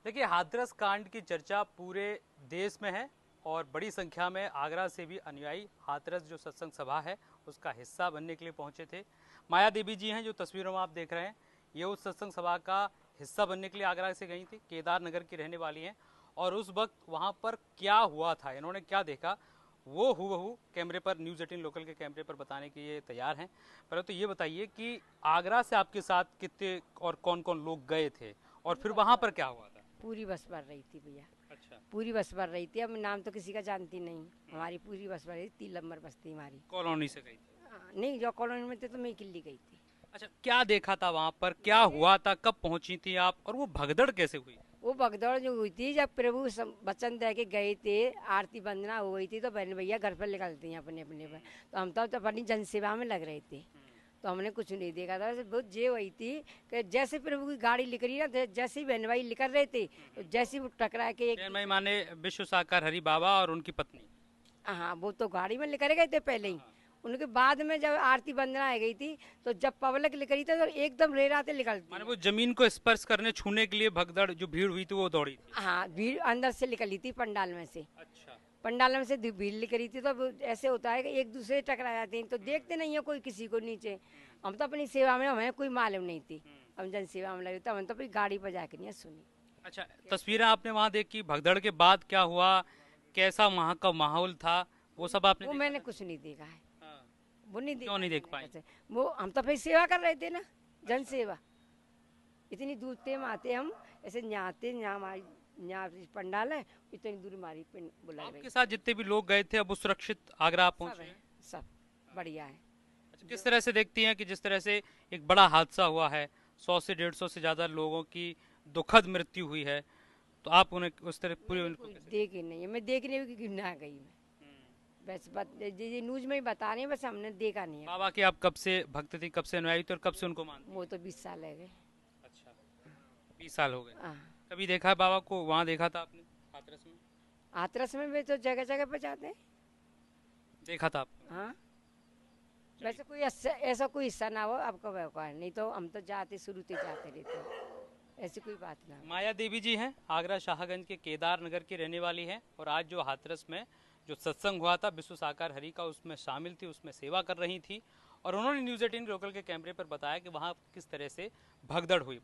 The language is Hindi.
देखिए, हाथरस कांड की चर्चा पूरे देश में है और बड़ी संख्या में आगरा से भी अनुयायी हाथरस जो सत्संग सभा है उसका हिस्सा बनने के लिए पहुंचे थे। माया देवी जी हैं जो तस्वीरों में आप देख रहे हैं, ये उस सत्संग सभा का हिस्सा बनने के लिए आगरा से गई थी। केदार नगर की रहने वाली हैं और उस वक्त वहां पर क्या हुआ था, इन्होंने क्या देखा, वो हूबहू कैमरे पर, न्यूज़ 18 लोकल के कैमरे पर बताने के लिए तैयार हैं। पहले तो ये बताइए कि आगरा से आपके साथ कितने और कौन कौन लोग गए थे और फिर वहां पर क्या हुआ था? पूरी बस भर रही थी भैया। अच्छा, पूरी बस भर रही थी। अब नाम तो किसी का जानती नहीं। हमारी पूरी बस भर रही थी। 3 नंबर बस थी हमारी। कॉलोनी से गई थी। नहीं, जो कॉलोनी में थे तो मैं किल्ली गई थी। अच्छा, क्या देखा था वहां पर, क्या हुआ था, कब पहुंची थी आप और वो भगदड़ कैसे हुई? वो भगदड़ जो हुई थी जब प्रभु वचन दे के गए थे, आरती वंदना हो गई थी तो बहन भैया घर पर निकलती हैं अपने अपने पर। तो हम तो अपनी जनसेवा में लग रहे थे, तो हमने कुछ नहीं देखा था। बहुत जे हुई थी कि जैसे प्रभु की गाड़ी निकल रही ना, जैसे ही बहन भाई निकल रहे थे तो जैसे ही वो टकरा के एक, जैन भाई माने विश्व साकार हरि बाबा और उनकी पत्नी। हाँ वो तो गाड़ी में लेकर गए थे पहले ही। उनके बाद में जब आरती वंदना आ गई थी तो जब पब्लिक निकल रही थी तो एकदम रेराते निकलती माने है। वो जमीन को स्पर्श करने, छूने के लिए भगदड़ जो भीड़ हुई थी वो दौड़ी थी। हाँ, भीड़ अंदर से निकली थी पंडाल में से। अच्छा। पंडाल में से भीड़ निकली थी तो वो ऐसे होता है कि एक दूसरे से टकरा जाते हैं तो देखते नहीं है कोई किसी को नीचे। हम तो अपनी सेवा में, हमें कोई मालूम नहीं थी। हम जन सेवा में लगे तो हम तो अपनी गाड़ी पर जाकर नहीं सुनी। अच्छा, तस्वीरें आपने वहां देखी, भगदड़ के बाद क्या हुआ, कैसा वहां का माहौल था, वो सब आपने वो देखा मैंने था? कुछ नहीं देखा है। हाँ। वो नहीं क्यों देखा नहीं है देख मैंने पाई? कैसे। वो हम तो फिर सेवा कर रहे थे ना, जन सेवा। इतनी दूर थे आते हम, ऐसे न्याते न्या हमारी न्या पंडाल है, इतनी दूर हमारी बुला रही। आपके साथ जितने भी लोग गए थे अब वो सुरक्षित आगरा आप सब पहुंचे है, हैं? सब बढ़िया है। अच्छा, किस तरह से देखती हैं कि जिस तरह से एक बड़ा हादसा हुआ है, 100 से 150 से ज्यादा लोगों की दुखद मृत्यु हुई है, तो आप उन्हें उस तरह पूरे मैंने उनको कोई कैसे? देखी नहीं है, मैं देखने भी ना गई मैं। बस ये न्यूज में ही बता रहे हैं, बस हमने देखा नहीं है। बाबा के आप कब से भक्त थी, कब से अनुयायी थी और कब से उनको मानती? वो तो 20 साल है गए। अच्छा, 20 साल हो गए। हाँ। कभी देखा है बाबा को, वहाँ देखा था आपने हाथरस में? हाथरस में भी तो जगह जगह पे जाते हैं। देखा था आपने? हाँ। वैसे कोई ऐसा कोई हिस्सा ना हो आपका व्यापार, नहीं तो हम तो जाते शुरू से जाते रहते हैं। ऐसी कोई बात ना हो। माया देवी जी हैं, आगरा शाहगंज के केदार नगर की रहने वाली हैं और आज जो हाथरस में जो सत्संग हुआ था विश्व साकार हरि का, उसमें शामिल थी, उसमें सेवा कर रही थी और उन्होंने न्यूज़ 18 लोकल के कैमरे पर बताया कि वहाँ किस तरह से भगदड़ हुई।